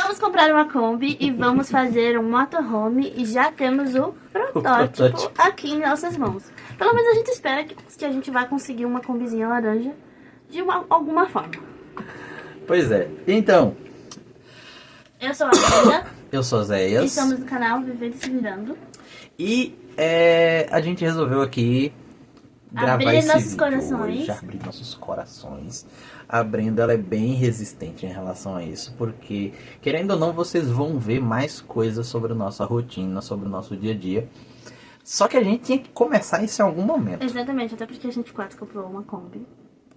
Vamos comprar uma Kombi e vamos fazer um motorhome e já temos o protótipo aqui em nossas mãos. Pelo menos a gente espera que a gente vai conseguir uma Kombizinha laranja de alguma forma. Pois é. Então, eu sou a Brenda. Eu sou Zéias. E estamos no canal Vivendo e Se Virando. E a gente resolveu aqui gravar abrir esse nossos vídeo corações. hoje, abrir nossos corações. A Brenda, ela é bem resistente em relação a isso, porque, querendo ou não, vocês vão ver mais coisas sobre a nossa rotina, sobre o nosso dia a dia. Só que a gente tinha que começar isso em algum momento. Exatamente, até porque a gente quase comprou uma Kombi.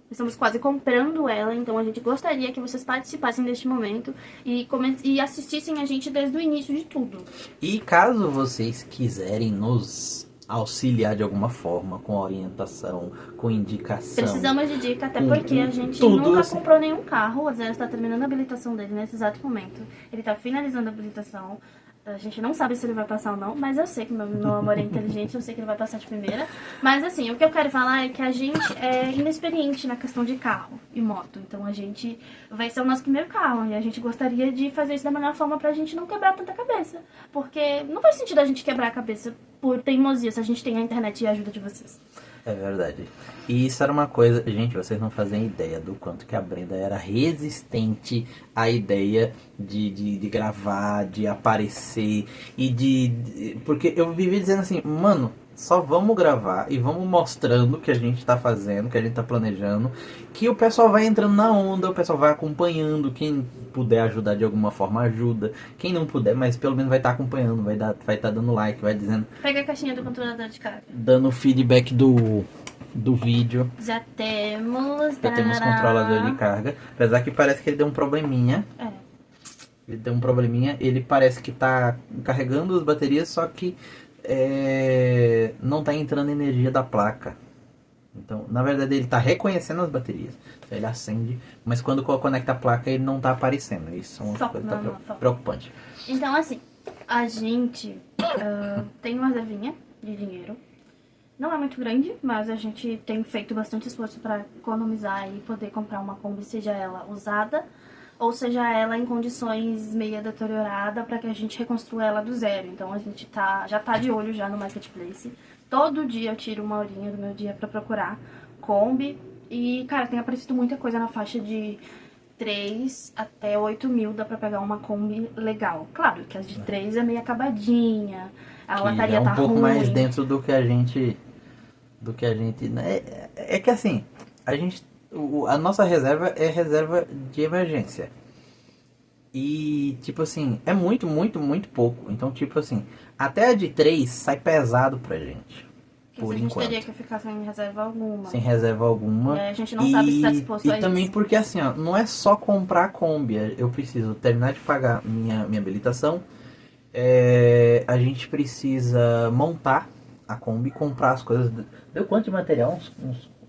Estamos quase comprando ela, então a gente gostaria que vocês participassem deste momento e assistissem a gente desde o início de tudo. E caso vocês quiserem nos auxiliar de alguma forma, com orientação, com indicação... Precisamos de dica, até porque a gente nunca comprou nenhum carro. O Zé está terminando a habilitação dele nesse exato momento. Ele está finalizando a habilitação. A gente não sabe se ele vai passar ou não, mas eu sei que meu amor é inteligente, eu sei que ele vai passar de primeira. Mas assim, o que eu quero falar é que a gente é inexperiente na questão de carro e moto. Então a gente vai ser o nosso primeiro carro e a gente gostaria de fazer isso da melhor forma pra gente não quebrar tanta cabeça. Porque não faz sentido a gente quebrar a cabeça por teimosia se a gente tem a internet e a ajuda de vocês. É verdade. E isso era uma coisa... Gente, vocês não fazem ideia do quanto que a Brenda era resistente à ideia de gravar, de aparecer e porque eu vivia dizendo assim, mano, só vamos gravar e vamos mostrando o que a gente tá fazendo, o que a gente tá planejando, que o pessoal vai entrando na onda, o pessoal vai acompanhando, quem puder ajudar de alguma forma ajuda, quem não puder, mas pelo menos vai estar acompanhando, vai estar dando like, vai dizendo... Pega a caixinha do controlador de carga. Dando feedback do vídeo. Já temos controlador de carga, apesar que parece que ele deu um probleminha. Ele deu um probleminha, ele parece que tá carregando as baterias, só que não tá entrando energia da placa. Então, na verdade, ele tá reconhecendo as baterias. Então, ele acende, mas quando conecta a placa, ele não tá aparecendo. Isso é uma coisa preocupante. Então, assim, a gente tem uma reservinha de dinheiro. Não é muito grande, mas a gente tem feito bastante esforço para economizar e poder comprar uma Kombi, seja ela usada ou seja ela em condições meio deteriorada, para que a gente reconstrua ela do zero. Então a gente já tá de olho já no Marketplace. Todo dia eu tiro uma horinha do meu dia para procurar Kombi. E, cara, tem aparecido muita coisa na faixa de 3 até 8 mil, dá pra pegar uma Kombi legal. Claro que as de 3 é meio acabadinha, a lataria tá ruim. É um pouco mais dentro do que a gente... né? É que assim, a nossa reserva é reserva de emergência. E, tipo assim, é muito, muito, muito pouco. Então, tipo assim, até a de 3 sai pesado pra gente. Por enquanto. A gente teria que ficar sem reserva alguma. Sem reserva alguma. A gente não sabe se tá disposto a isso. E também porque, assim, ó, não é só comprar a Kombi. Eu preciso terminar de pagar minha habilitação. A gente precisa montar a Kombi, comprar as coisas. Deu quanto de material?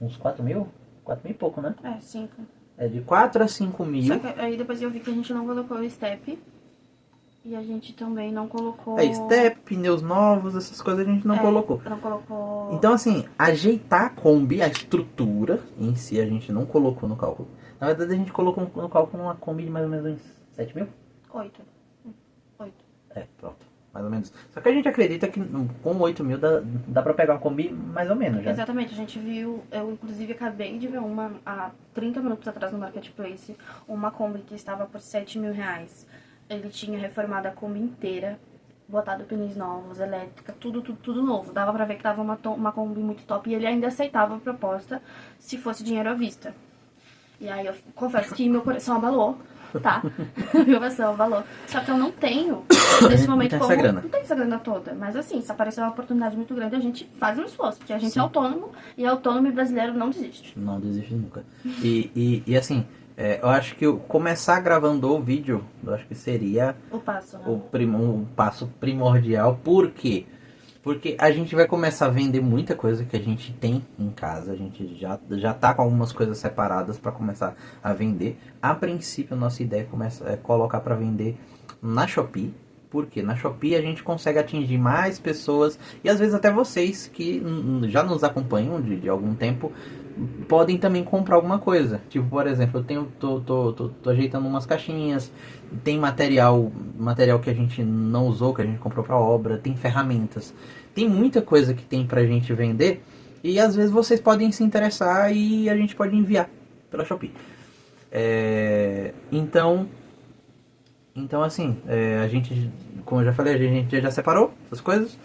Uns 4 mil? 4 mil e pouco, né? 5. É de 4 a 5 mil. Só que aí depois eu vi que a gente não colocou o step. E a gente também não colocou... step, pneus novos, essas coisas a gente não colocou. Não colocou... Então, assim, ajeitar a Kombi, a estrutura em si, a gente não colocou no cálculo. Na verdade, a gente colocou no cálculo uma Kombi de mais ou menos uns 7 mil? 8. Pronto. Mais ou menos. Só que a gente acredita que com 8 mil dá pra pegar uma Kombi mais ou menos, já. Exatamente, a gente viu, eu inclusive acabei de ver uma há 30 minutos atrás no Marketplace, uma Kombi que estava por 7 mil reais. Ele tinha reformado a Kombi inteira, botado pneus novos, elétrica, tudo novo. Dava pra ver que tava uma Kombi muito top e ele ainda aceitava a proposta se fosse dinheiro à vista. E aí eu confesso que meu coração abalou. Tá, meu coração abalou. Só que eu não tenho, nesse momento, não tem essa grana toda. Mas assim, se aparecer uma oportunidade muito grande, a gente faz um esforço. Porque a gente é autônomo e autônomo brasileiro não desiste. Não desiste nunca. E assim, eu acho que começar gravando o vídeo, eu acho que seria o passo, né? o passo primordial. Por quê? Porque a gente vai começar a vender muita coisa que a gente tem em casa. A gente já tá com algumas coisas separadas para começar a vender. A princípio, a nossa ideia é colocar para vender na Shopee. Porque na Shopee a gente consegue atingir mais pessoas e às vezes até vocês que já nos acompanham de algum tempo podem também comprar alguma coisa. Tipo, por exemplo, eu tenho, tô ajeitando umas caixinhas, tem material que a gente não usou, que a gente comprou pra obra, tem ferramentas. Tem muita coisa que tem pra gente vender e às vezes vocês podem se interessar e a gente pode enviar pela Shopee. Então assim, a gente, como eu já falei, a gente já separou essas coisas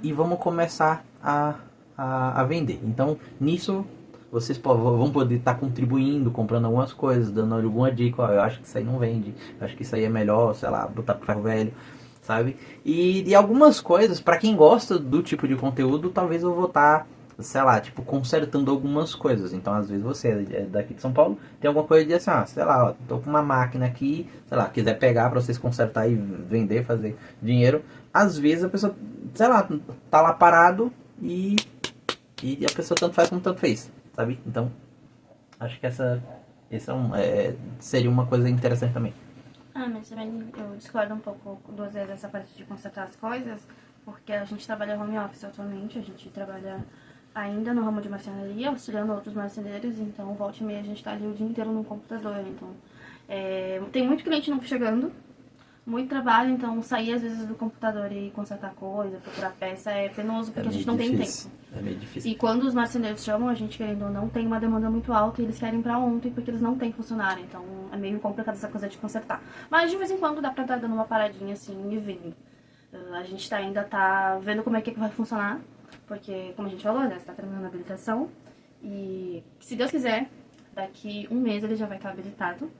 e vamos começar a vender. Então, nisso, vocês vão poder estar contribuindo, comprando algumas coisas, dando alguma dica. Ó, eu acho que isso aí não vende, eu acho que isso aí é melhor, sei lá, botar pro ferro velho, sabe? E algumas coisas, pra quem gosta do tipo de conteúdo, talvez eu vou estar, sei lá, tipo, consertando algumas coisas. Então, às vezes você é daqui de São Paulo, tem alguma coisa de assim, sei lá, ó, tô com uma máquina aqui, sei lá, quiser pegar pra vocês consertar e vender, fazer dinheiro. Às vezes a pessoa, sei lá, tá lá parado e a pessoa tanto faz como tanto fez, sabe? Então, acho que essa seria uma coisa interessante também. Mas também eu discordo um pouco duas vezes essa parte de consertar as coisas, porque a gente trabalha home office atualmente, a gente trabalha ainda no ramo de marcenaria, auxiliando outros marceneiros, então volta e meia a gente tá ali o dia inteiro no computador, então tem muito cliente não chegando, muito trabalho, então sair às vezes do computador e consertar coisa, procurar peça é penoso, porque a gente não tem tempo. É meio difícil. E quando os marceneiros chamam, a gente querendo ou não, tem uma demanda muito alta e eles querem pra ontem porque eles não têm funcionário, então é meio complicado essa coisa de consertar. Mas de vez em quando dá pra estar dando uma paradinha assim e vendo. A gente ainda tá vendo como é que vai funcionar, porque como a gente falou, né, você tá terminando a habilitação e se Deus quiser, daqui um mês ele já vai estar habilitado.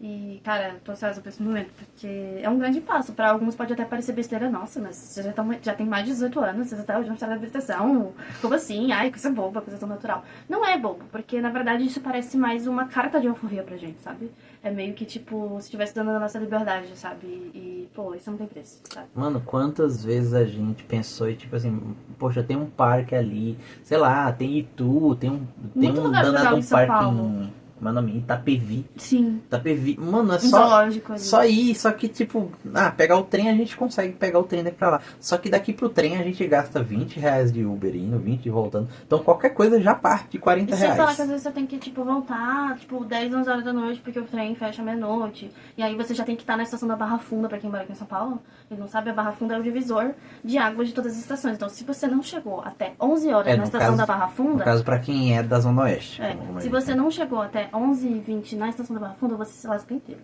E, cara, tô ansiosa por esse momento, porque é um grande passo. Pra alguns pode até parecer besteira, nossa, mas você já tem mais de 18 anos, você tá hoje no estado de habilitação. Como assim? Ai, coisa boba, coisa tão natural. Não é bobo, porque na verdade isso parece mais uma carta de alforria pra gente, sabe? É meio que tipo, se estivesse dando a nossa liberdade, sabe? E, pô, isso não tem preço, sabe? Mano, quantas vezes a gente pensou e tipo assim, poxa, tem um parque ali, sei lá, tem Itu, tem um Muito lugar legal em São parque Paulo. meu nome, Itapevi. Sim. Itapevi, mano, é Um zoológico ali. só ir, só que tipo, pegar o trem a gente consegue pegar o trem daqui pra lá. Só que daqui pro trem a gente gasta R$ 20 de Uber indo, 20 de voltando. Então qualquer coisa já parte de R$ 40. E sem falar que às vezes você tem que, tipo, voltar, tipo, 10, 11 horas da noite, porque o trem fecha meia-noite. E aí você já tem que estar na estação da Barra Funda, pra quem mora aqui em São Paulo. E não sabe, a Barra Funda é o divisor de água de todas as estações. Então, se você não chegou até 11 horas na estação da Barra Funda... No caso, pra quem é da Zona Oeste. Se você não chegou até 11h20 na estação da Barra Funda, você se lasca inteiro.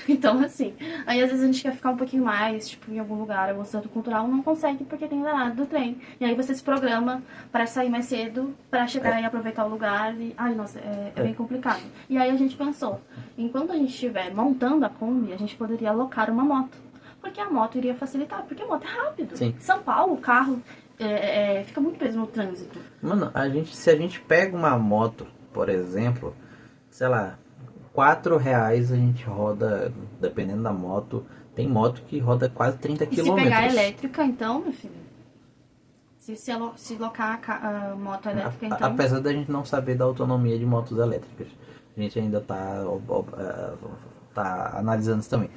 Então, assim, aí às vezes a gente quer ficar um pouquinho mais, tipo, em algum lugar, algum centro cultural, não consegue porque tem danado do trem. E aí você se programa para sair mais cedo, para chegar e aproveitar o lugar. E, ai, nossa, é bem complicado. E aí a gente pensou, enquanto a gente estiver montando a Kombi, a gente poderia alocar uma moto. Porque a moto iria facilitar, porque a moto é rápido. Sim. São Paulo, o carro fica muito preso no trânsito. Mano, se a gente pega uma moto, por exemplo, sei lá, R$ 4 a gente roda, dependendo da moto. Tem moto que roda quase 30 E quilômetros. se pegar a elétrica, então, meu filho, se locar a moto elétrica, então... Apesar da gente não saber da autonomia de motos elétricas. A gente ainda tá analisando isso também.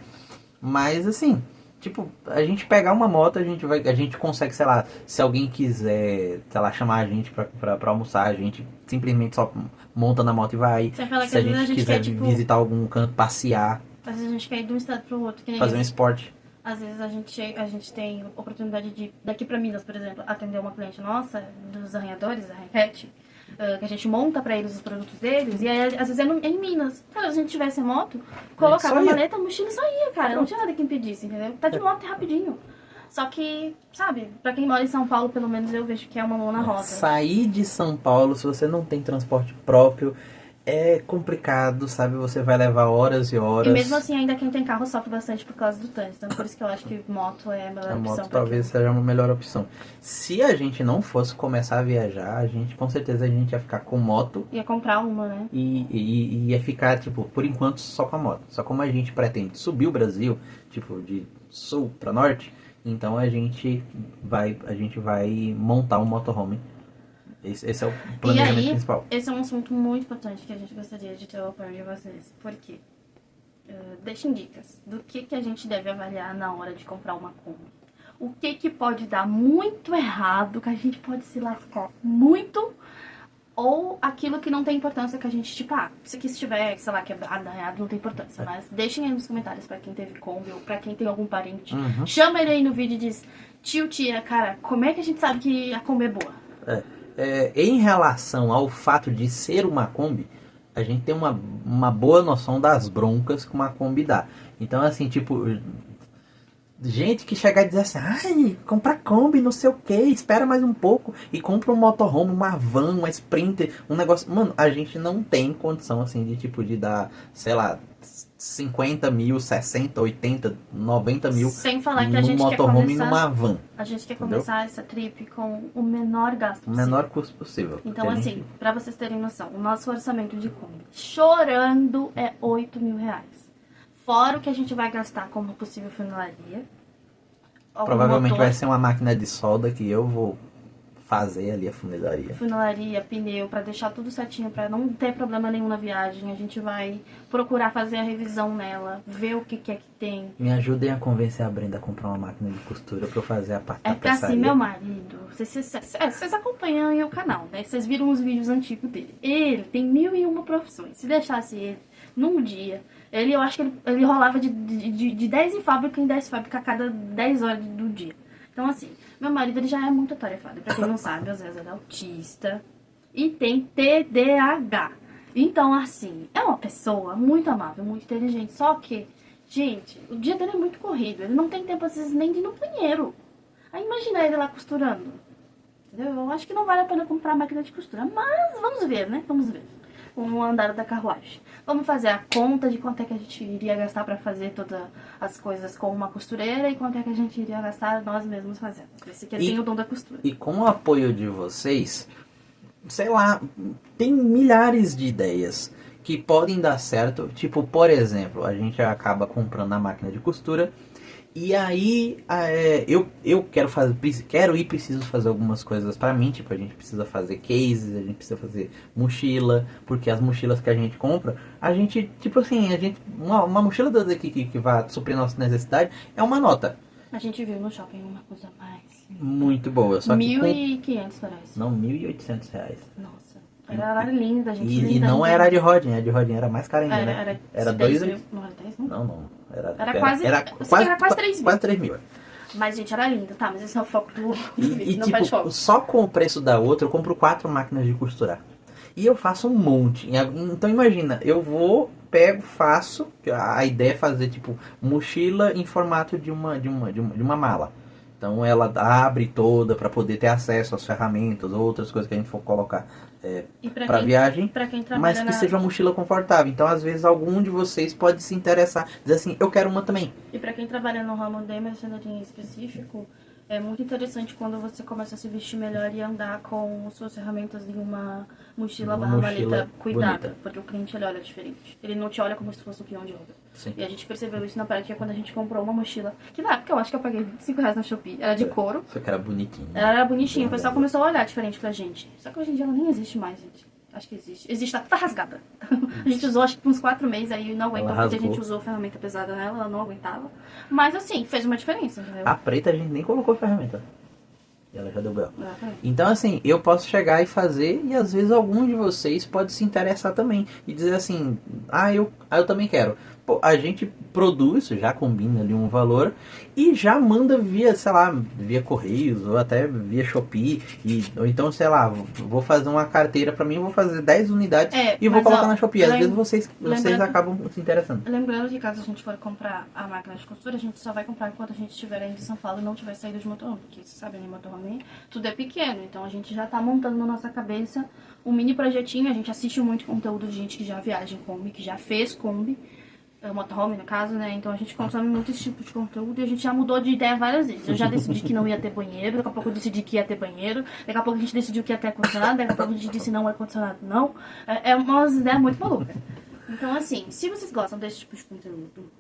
Mas assim, tipo, a gente pegar uma moto, a gente consegue, sei lá, se alguém quiser, sei lá, chamar a gente pra almoçar, a gente simplesmente só monta na moto e vai. Se a gente quiser visitar algum canto, passear. Às vezes a gente quer ir de um estado pro outro, que nem fazer um esporte. Às vezes a gente tem oportunidade de, daqui pra Minas, por exemplo, atender uma cliente nossa, dos arranhadores, a Raquete, que a gente monta pra eles os produtos deles, e aí às vezes é em Minas. Cara, se a gente tivesse moto, colocava a maleta, a mochila só ia, cara. Não tinha nada que impedisse, entendeu? Tá de moto rapidinho. Só que, sabe, pra quem mora em São Paulo, pelo menos eu vejo que é uma mão na roda. Sair de São Paulo, se você não tem transporte próprio, é complicado, sabe? Você vai levar horas e horas. E mesmo assim, ainda quem tem carro sofre bastante por causa do trânsito. Então, por isso que eu acho que moto é a melhor opção. A moto talvez seja uma melhor opção. Se a gente não fosse começar a viajar, com certeza a gente ia ficar com moto. Ia comprar uma, né? E ia ficar, tipo, por enquanto só com a moto. Só como a gente pretende subir o Brasil, tipo, de sul pra norte, então a gente vai montar um motorhome. Esse é o planejamento principal. Esse é um assunto muito importante que a gente gostaria de ter o apoio de vocês. Por quê? Deixem dicas do que a gente deve avaliar na hora de comprar uma Kombi. O que pode dar muito errado, que a gente pode se lascar muito, ou aquilo que não tem importância, que a gente, tipo, se aqui estiver, sei lá, quebrado, arranhado, não tem importância. Mas deixem aí nos comentários pra quem teve Kombi, ou pra quem tem algum parente. Chama ele aí no vídeo e diz, tio, tia, cara, como é que a gente sabe que a Kombi é boa? Em relação ao fato de ser uma Kombi, a gente tem uma boa noção das broncas que uma Kombi dá. Então, assim, tipo, gente que chega e diz assim, ai, compra Kombi, não sei o que, espera mais um pouco e compra um motorhome, uma van, uma Sprinter, um negócio. Mano, a gente não tem condição, assim, de tipo, de dar, sei lá, 50 mil, 60, 80, 90 mil sem falar que a num gente motorhome quer e começar, numa van. A gente quer Entendeu? começar essa trip com o menor gasto O possível. menor custo possível. Então, porque a assim, gente- pra vocês terem noção, o nosso orçamento de Kombi, chorando, é 8 mil reais. Fora o que a gente vai gastar como possível funilaria. Provavelmente vai ser uma máquina de solda que eu vou fazer ali a funilaria. Funilaria, pneu, pra deixar tudo certinho, pra não ter problema nenhum na viagem. A gente vai procurar fazer a revisão nela, ver o que é que tem. Me ajudem a convencer a Brenda a comprar uma máquina de costura pra eu fazer a parte da É que assim, peçaria. meu marido, vocês acompanham aí o canal, né? Vocês viram os vídeos antigos dele. Ele tem 1001 profissões. Se deixasse ele num dia, eu acho que ele rolava de 10 em fábrica em 10 fábricas a cada 10 horas do dia. Então, assim, meu marido ele já é muito atarefado. Pra quem não sabe, às vezes ele é autista e tem TDAH. Então, assim, é uma pessoa muito amável, muito inteligente. Só que, gente, o dia dele é muito corrido. Ele não tem tempo, às vezes, nem de ir no banheiro. Aí imagina ele lá costurando. Entendeu? Eu acho que não vale a pena comprar a máquina de costura. Mas vamos ver, né? Vamos ver. Vamos andar da carruagem. Vamos fazer a conta de quanto é que a gente iria gastar pra fazer todas as coisas com uma costureira e quanto é que a gente iria gastar nós mesmos fazendo. Esse que ele tem o dom da costura. E com o apoio de vocês, sei lá, tem milhares de ideias que podem dar certo. Tipo, por exemplo, a gente acaba comprando a máquina de costura. E aí, eu quero e preciso fazer algumas coisas pra mim. Tipo, a gente precisa fazer cases, a gente precisa fazer mochila. Porque as mochilas que a gente compra, a gente, tipo assim, uma mochila daqui que vai suprir nossa necessidade é uma nota. A gente viu no shopping uma coisa mais... Muito boa, só que 1.500 parece. não, R$ 1.800. Nossa. Era linda, gente. E linda, não linda. era de rodinha, a de rodinha era mais cara ainda, né? Era 2 10 mil. Não era 10, não? Não. Era quase- eu sei que era quase 3 mil. Quase 3 mil. Mas, gente, era linda. Tá, mas esse é o foco do vídeo, E não faz tipo, foco. só com o preço da outra eu compro 4 máquinas de costurar. E eu faço um monte. Então imagina, eu pego, faço. A ideia é fazer tipo mochila em formato de uma mala. Então ela abre toda para poder ter acesso às ferramentas, outras coisas que a gente for colocar E para viagem. Pra quem trabalha Mas que seja uma mochila confortável. Então, às vezes, algum de vocês pode se interessar. Dizer assim, eu quero uma também. E pra quem trabalha no ramo de marcenaria em específico, é muito interessante quando você começa a se vestir melhor e andar com suas ferramentas em uma mochila Uma barra mochila maleta cuidada. bonita. Porque o cliente ele olha diferente. Ele não te olha como se fosse um peão de roupa. Sim. E a gente percebeu isso na prática quando a gente comprou uma mochila. Que na época eu acho que eu paguei R$ 25 na Shopee. Era de couro. Só que era bonitinho. Ela era bonitinha. O pessoal começou a olhar diferente pra gente. Só que hoje em dia ela nem existe mais, gente. Acho que existe. Existe, tá rasgada. A gente usou acho que uns 4 meses, aí não aguentou, Ela porque a rasgou. gente usou ferramenta pesada nela, ela não aguentava. Mas assim, fez uma diferença, entendeu? A preta a gente nem colocou ferramenta. E ela já deu bel. Exatamente. Então, assim, eu posso chegar e fazer, e às vezes algum de vocês pode se interessar também. E dizer assim, eu também quero. Pô, a gente produz, já combina ali um valor, e já manda via, sei lá, via Correios, ou até via Shopee. Ou então, sei lá, vou fazer uma carteira pra mim, vou fazer 10 unidades e vou mas, colocar ó, na Shopee. Às vezes vocês lembrando- acabam se interessando. Lembrando que caso a gente for comprar a máquina de costura, a gente só vai comprar quando a gente estiver ainda em São Paulo e não tiver saído de motorhome. Porque vocês sabem, né, motorhome tudo é pequeno. Então a gente já tá montando na nossa cabeça um mini projetinho. A gente assiste muito conteúdo de gente que já viaja em Kombi, que já fez Kombi. Motorhome, no caso, né? Então a gente consome muito esse tipo de conteúdo e a gente já mudou de ideia várias vezes. Eu já decidi que não ia ter banheiro, daqui a pouco eu decidi que ia ter banheiro, daqui a pouco a gente decidiu que ia ter ar-condicionado, daqui a pouco a gente disse não, ar-condicionado não. É umas ideias muito malucas. Então, assim, se vocês gostam desse tipo de conteúdo,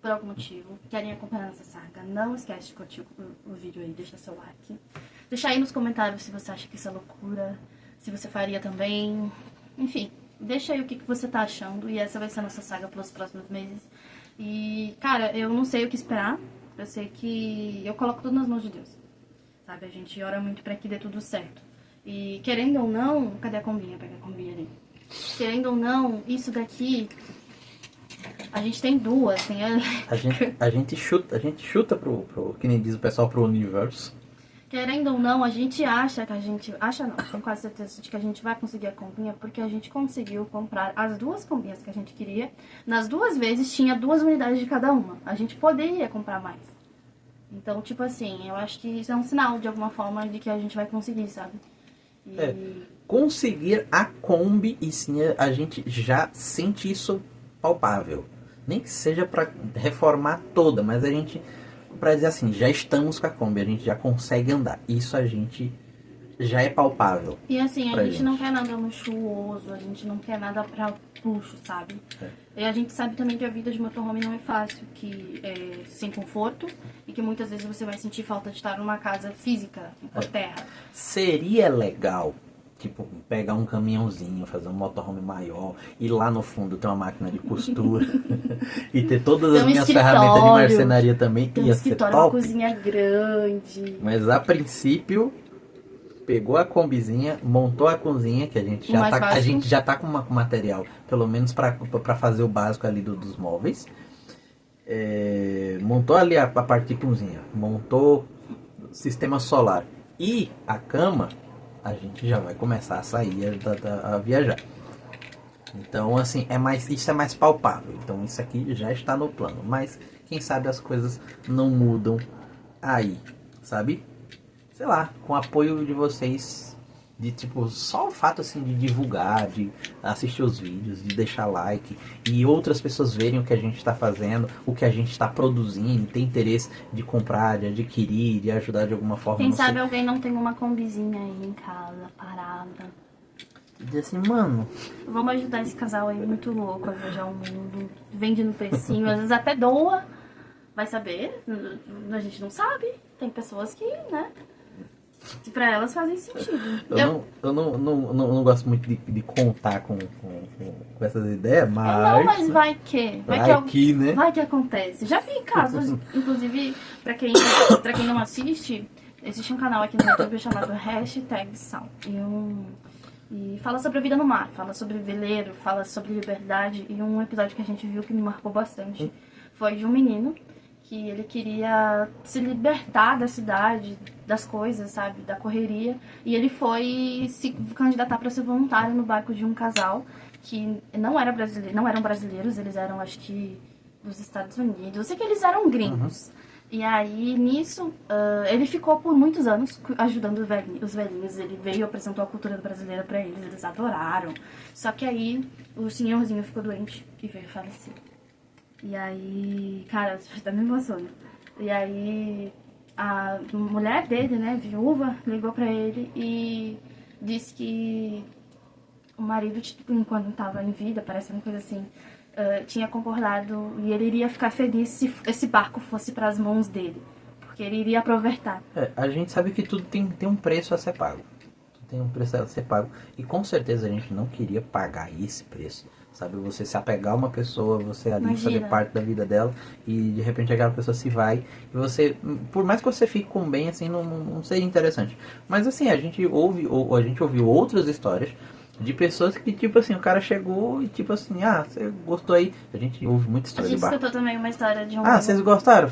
por algum motivo, querem acompanhar essa saga, não esquece de curtir o vídeo aí, deixa seu like. Deixa aí nos comentários se você acha que isso é loucura, se você faria também. Enfim, Deixa aí o que você tá achando. E essa vai ser a nossa saga pelos próximos meses. E, cara, eu não sei o que esperar. Eu sei que eu coloco tudo nas mãos de Deus. Sabe? A gente ora muito pra que dê tudo certo. E, querendo ou não... Cadê a combinha? Pega a combinha ali. Querendo ou não, isso daqui... A gente tem duas. Tem a gente chuta pro... Que nem diz o pessoal, pro universo. Querendo ou não, a gente acha que a gente... Acha não, tenho quase certeza de que a gente vai conseguir a combinha, porque a gente conseguiu comprar as duas combinhas que a gente queria. Nas duas vezes tinha 2 unidades de cada uma. A gente poderia comprar mais. Então, tipo assim, eu acho que isso é um sinal, de alguma forma, de que a gente vai conseguir, sabe? E... Conseguir a Kombi, e sim, a gente já sente isso palpável. Nem que seja pra reformar toda, mas a gente... Pra dizer assim, já estamos com a Kombi, a gente já consegue andar. Isso a gente já é palpável. E assim, a gente não quer nada luxuoso, a gente não quer nada pra luxo, sabe? E a gente sabe também que a vida de motorhome não é fácil, que é sem conforto e que muitas vezes você vai sentir falta de estar numa casa física, por terra. Seria legal, tipo, pegar um caminhãozinho, fazer um motorhome maior, e lá no fundo ter uma máquina de costura e ter todas as minhas ferramentas de marcenaria também. Tem Ia ser top. uma cozinha grande. Mas a princípio, pegou a combizinha, montou a cozinha, que a gente já tá com material, pelo menos para fazer o básico ali dos móveis. Montou ali a parte de cozinha, montou sistema solar e a cama, a gente já vai começar a sair a viajar. Então, assim, isso é mais palpável. Então, isso aqui já está no plano. Mas, quem sabe as coisas não mudam aí, sabe? Sei lá, com o apoio de vocês, de tipo, só o fato assim de divulgar, de assistir os vídeos, de deixar like e outras pessoas verem o que a gente está fazendo, o que a gente está produzindo, tem interesse de comprar, de adquirir, de ajudar de alguma forma. Quem sabe alguém não tem uma combizinha aí em casa, parada. E diz assim, mano, vamos ajudar esse casal aí muito louco a viajar o mundo, vende no precinho, às vezes até doa, vai saber, a gente não sabe, tem pessoas que, né... que pra elas fazem sentido. Eu não gosto muito de contar com essas ideias, mas... Não, mas vai que... né? Vai que acontece. Já vi casos, inclusive, pra quem não assiste, existe um canal aqui no YouTube chamado #Sal. E fala sobre a vida no mar, fala sobre veleiro, fala sobre liberdade. E um episódio que a gente viu que me marcou bastante foi de um menino que ele queria se libertar da cidade, das coisas, sabe, da correria. E ele foi se candidatar para ser voluntário no barco de um casal que não eram brasileiros, eles eram, acho que, dos Estados Unidos. Eu sei que eles eram gringos. E aí, nisso, ele ficou por muitos anos ajudando os velhinhos. Ele veio, apresentou a cultura brasileira para eles adoraram. Só que aí, o senhorzinho ficou doente e veio falecer. E aí, cara, tá me emocionando. E aí, a mulher dele, né, viúva, ligou pra ele e disse que o marido, tipo, enquanto tava em vida, parece uma coisa assim, tinha concordado e ele iria ficar feliz se esse barco fosse pras mãos dele. Porque ele iria aproveitar. A gente sabe que tudo tem um preço a ser pago. Tem um preço a ser pago. E com certeza a gente não queria pagar esse preço. Sabe, você se apegar a uma pessoa, você ali fazer parte da vida dela e de repente aquela pessoa se vai e você, por mais que você fique com bem, assim, não seria interessante. Mas assim, a gente ouviu outras histórias de pessoas que, tipo assim, o cara chegou e tipo assim, você gostou aí? A gente ouve muita história de barco. A gente escutou também uma história de um... vocês gostaram?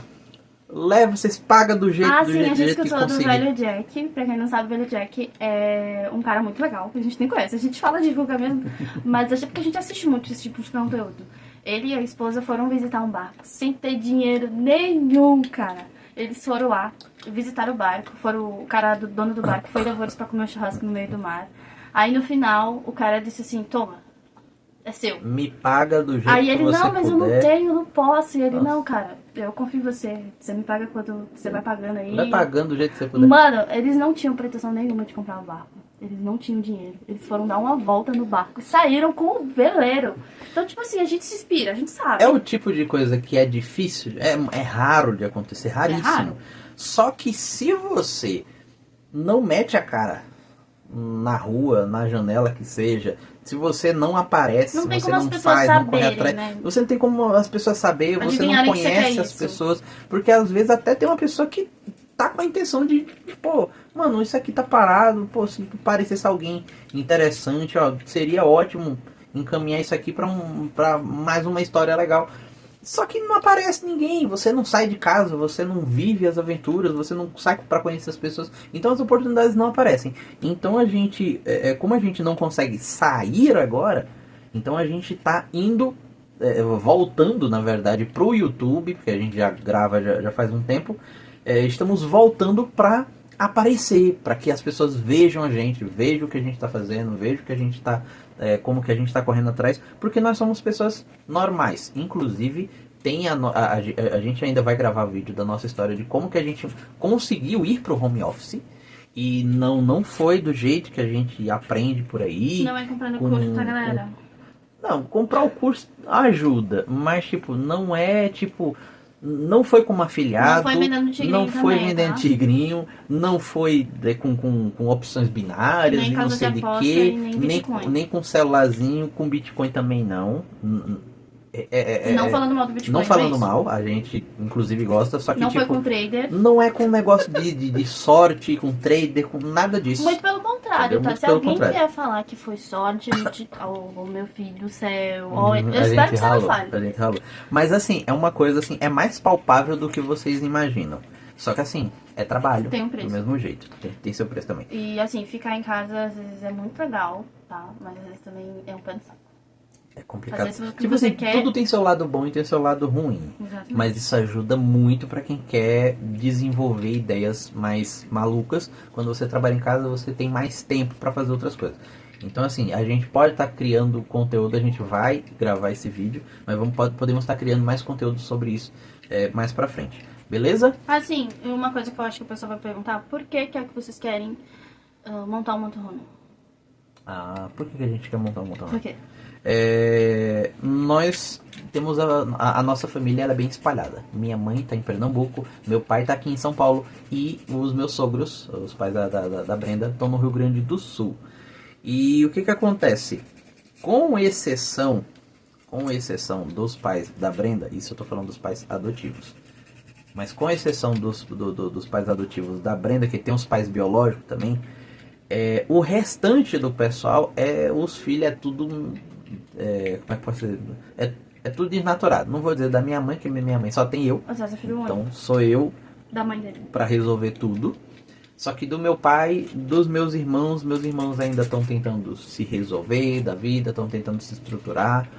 Leva, vocês pagam do jeito sim, a gente escutou do conseguir. Velho Jack. Pra quem não sabe, o Velho Jack é um cara muito legal, que a gente nem conhece. A gente fala de divulgar mesmo, mas acho porque a gente assiste muito esse tipo de conteúdo. Ele e a esposa foram visitar um barco sem ter dinheiro nenhum, cara. Eles foram lá, visitaram o barco, o cara do dono do barco foi levar eles pra comer um churrasco no meio do mar. Aí no final, o cara disse assim, toma, é seu. Me paga do jeito Aí ele, que você não, mas puder. eu não tenho, eu não posso. E ele, Nossa. não, cara, eu confio em você. Você me paga quando você vai pagando aí. Vai pagando do jeito que você puder. Mano, eles não tinham pretensão nenhuma de comprar um barco. Eles não tinham dinheiro. Eles foram dar uma volta no barco. Saíram com o veleiro. Então, tipo assim, a gente se inspira, a gente sabe. É o tipo de coisa que é difícil, é raro de acontecer, raríssimo. raro. Só que se você não mete a cara, na rua, na janela que seja, se você não aparece, Não tem você como as não pessoas faz, não corre saberem, atrás, né? você não tem como as pessoas saberem, você não Adivinharem que você conhece quer as isso. pessoas, porque às vezes até tem uma pessoa que tá com a intenção de, pô, mano, isso aqui tá parado, pô, se parecesse alguém interessante, ó, seria ótimo encaminhar isso aqui pra mais uma história legal. Só que não aparece ninguém, você não sai de casa, você não vive as aventuras, você não sai para conhecer as pessoas, então as oportunidades não aparecem. Então a gente, como a gente não consegue sair agora, então a gente tá indo, voltando na verdade pro YouTube, porque a gente já grava já faz um tempo, estamos voltando para aparecer, para que as pessoas vejam a gente, vejam o que a gente está fazendo, vejam o que a gente está, como que a gente está correndo atrás, porque nós somos pessoas normais. Inclusive, tem a gente ainda vai gravar vídeo da nossa história de como que a gente conseguiu ir pro home office. E não foi do jeito que a gente aprende por aí. Não é comprando curso pra galera. Não, comprar o curso ajuda, mas tipo, não é tipo... Não foi como afiliado, Não foi vendendo tigrinho não foi também, vendendo tá? tigrinho, não foi com opções binárias Nem e não casa sei de de aposta quê, e nem Bitcoin. nem com celularzinho, com Bitcoin também não. Não falando mal do Bitcoin. Não é falando isso. mal, a gente inclusive gosta, só que Não tipo, foi com trader. não é com negócio de sorte, com trader, com nada disso. Muito pelo contrário, Entendeu? tá? Muito Se pelo alguém contrário. quer falar que foi sorte, oh, meu filho do céu. Oh, eu A espero gente que você não ralou, fale. a gente ralou. Mas assim, é uma coisa assim, é mais palpável do que vocês imaginam. Só que assim, é trabalho. Tem um preço. Do mesmo jeito. Tem seu preço também. E assim, ficar em casa às vezes é muito legal, tá? Mas às vezes também é um pé no saco. É complicado. Às vezes o que Tipo você assim, quer- tudo tem seu lado bom e tem seu lado ruim. Exatamente. Mas isso ajuda muito pra quem quer desenvolver ideias mais malucas. Quando você trabalha em casa, você tem mais tempo pra fazer outras coisas. Então assim, a gente pode estar criando conteúdo, a gente vai gravar esse vídeo, mas podemos estar criando mais conteúdo sobre isso mais pra frente. Beleza? Assim, uma coisa que eu acho que o pessoal vai perguntar, por que que é que vocês querem montar um motorhome? Ah, por que a gente quer montar um motorhome? Por quê? Nós temos a nossa família, ela é bem espalhada. Minha mãe está em Pernambuco, meu pai está aqui em São Paulo e os meus sogros, os pais da Brenda, estão no Rio Grande do Sul. E o que acontece? Com exceção dos pais da Brenda, isso eu estou falando dos pais adotivos, mas com exceção dos pais adotivos da Brenda, que tem os pais biológicos também, o restante do pessoal, os filhos é tudo... como é que pode ser? É tudo desnaturado. Não vou dizer da minha mãe, que minha mãe só tem eu. Você é filho único Então sou eu da mãe dele. para resolver tudo. Só que do meu pai, dos meus irmãos ainda estão tentando se resolver da vida, estão tentando se estruturar.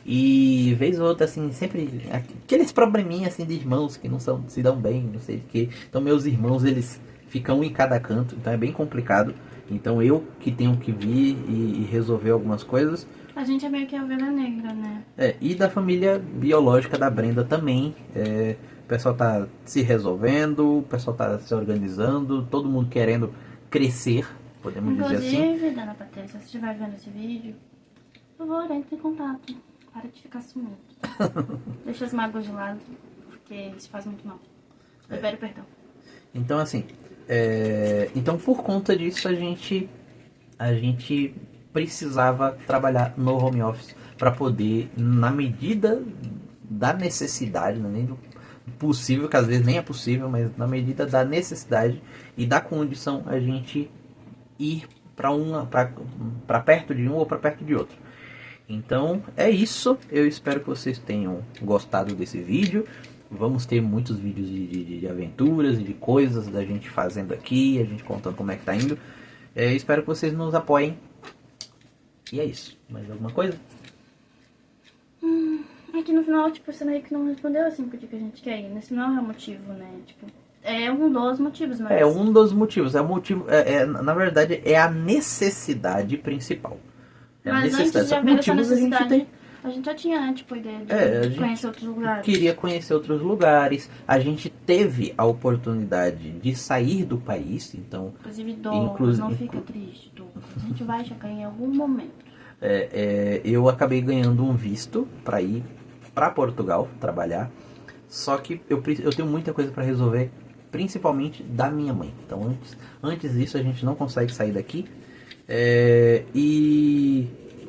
E vez ou outra, assim, sempre aqueles probleminhas assim de irmãos que não se dão bem, não sei o que. Então meus irmãos, eles ficam um em cada canto, então é bem complicado. Então eu que tenho que vir e resolver algumas coisas. A gente é meio que a ovelha negra, né? E da família biológica da Brenda também. O pessoal tá se resolvendo, o pessoal tá se organizando, todo mundo querendo crescer, podemos dizer assim. Inclusive, dona Patrícia, se você estiver vendo esse vídeo, por favor, entre em contato. Para de ficar sumindo. Deixa as mágoas de lado, porque isso faz muito mal. Libere perdão. Então assim, então por conta disso a gente precisava trabalhar no home office para poder, na medida da necessidade, não é nem do possível, que às vezes nem é possível, mas na medida da necessidade e da condição, a gente ir para perto de um ou para perto de outro. Então é isso, eu espero que vocês tenham gostado desse vídeo. Vamos ter muitos vídeos de aventuras e de coisas da gente fazendo aqui, a gente contando como é que tá indo. Espero que vocês nos apoiem. E é isso. Mais alguma coisa? É que no final, tipo, você meio que não respondeu assim por que a gente quer ir. Esse não é o motivo, né? Tipo, é um dos motivos, mas... É um dos motivos. É o motivo, na verdade, é a necessidade principal. É a Mas necessidade. antes de Só que haver essa motivos a gente necessidade, tem. a gente já tinha, né? Tipo, a ideia de A gente conhecer outros lugares. queria conhecer outros lugares. A gente teve a oportunidade de sair do país, então... Inclusive, Douglas, não fica triste, Douglas. A gente vai chegar em algum momento. Eu acabei ganhando um visto para ir para Portugal trabalhar. Só que eu tenho muita coisa para resolver, principalmente da minha mãe. Então antes disso a gente não consegue sair daqui. E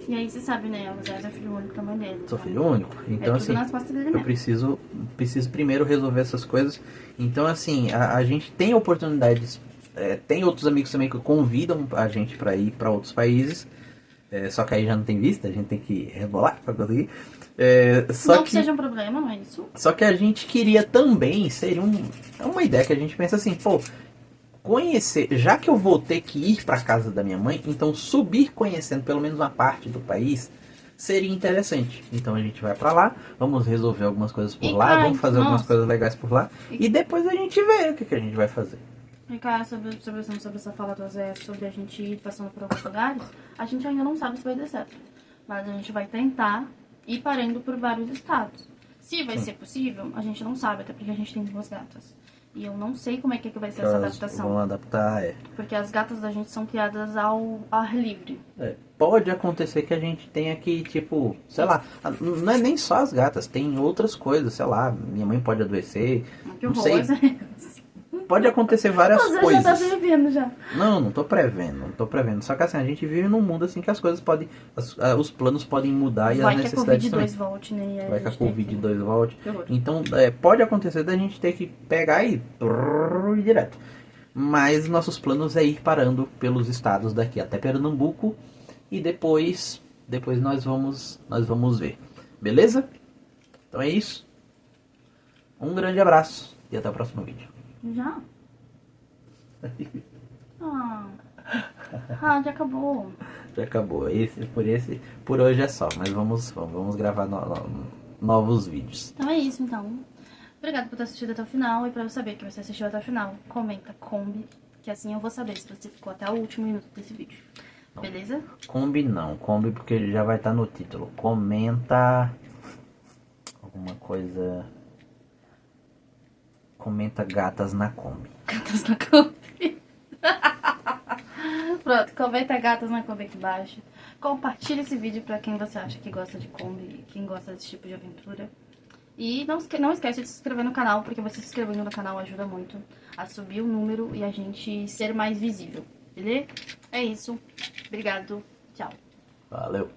E aí você sabe, né? O Zé é filho único da mãe dele. sou então filho único. Então, tudo assim, nas costas dele eu mesmo. preciso primeiro resolver essas coisas. Então, assim, a gente tem oportunidades. Tem outros amigos também que convidam a gente para ir para outros países. Só que aí já não tem vista, a gente tem que rebolar para conseguir. Não que seja um problema, não é isso? Só que a gente queria também, seria uma ideia que a gente pensa assim, pô, conhecer, já que eu vou ter que ir para casa da minha mãe, então subir conhecendo pelo menos uma parte do país seria interessante. Então a gente vai para lá, vamos resolver algumas coisas por lá, vamos fazer algumas coisas legais por lá e depois a gente vê o que a gente vai fazer. E cara, sobre essa fala do Zé, sobre a gente ir passando por alguns lugares, a gente ainda não sabe se vai dar certo. Mas a gente vai tentar ir parando por vários estados. Se vai ser possível, a gente não sabe, até porque a gente tem 2 gatas. E eu não sei como é que vai ser essa adaptação. Vão adaptar, Porque as gatas da gente são criadas ao ar livre. Pode acontecer que a gente tenha que, tipo, sei lá, não é nem só as gatas, tem outras coisas, sei lá, minha mãe pode adoecer, Que não horror, sei. Pode acontecer várias coisas. Já tá prevendo já. Não tô prevendo. Só que assim, a gente vive num mundo assim que as coisas podem, os planos podem mudar e as necessidades também. Vai que a Covid-2 volte. Então, pode acontecer da gente ter que pegar e ir direto. Mas nossos planos é ir parando pelos estados daqui até Pernambuco e depois nós vamos ver. Beleza? Então é isso. Um grande abraço e até o próximo vídeo. Já? Já acabou. Já acabou. Por hoje é só. Mas vamos gravar novos vídeos. Então é isso, então. Obrigada por ter assistido até o final. E pra eu saber que você assistiu até o final, comenta Kombi, que assim eu vou saber se você ficou até o último minuto desse vídeo. Beleza? Kombi não. Kombi porque já vai estar no título. Comenta alguma coisa... Comenta gatas na Kombi. Gatas na Kombi. Pronto, comenta gatas na Kombi aqui embaixo. Compartilha esse vídeo pra quem você acha que gosta de Kombi, quem gosta desse tipo de aventura. E não esquece de se inscrever no canal, porque você se inscrevendo no canal ajuda muito a subir o número e a gente ser mais visível, beleza? É isso. Obrigado. Tchau. Valeu.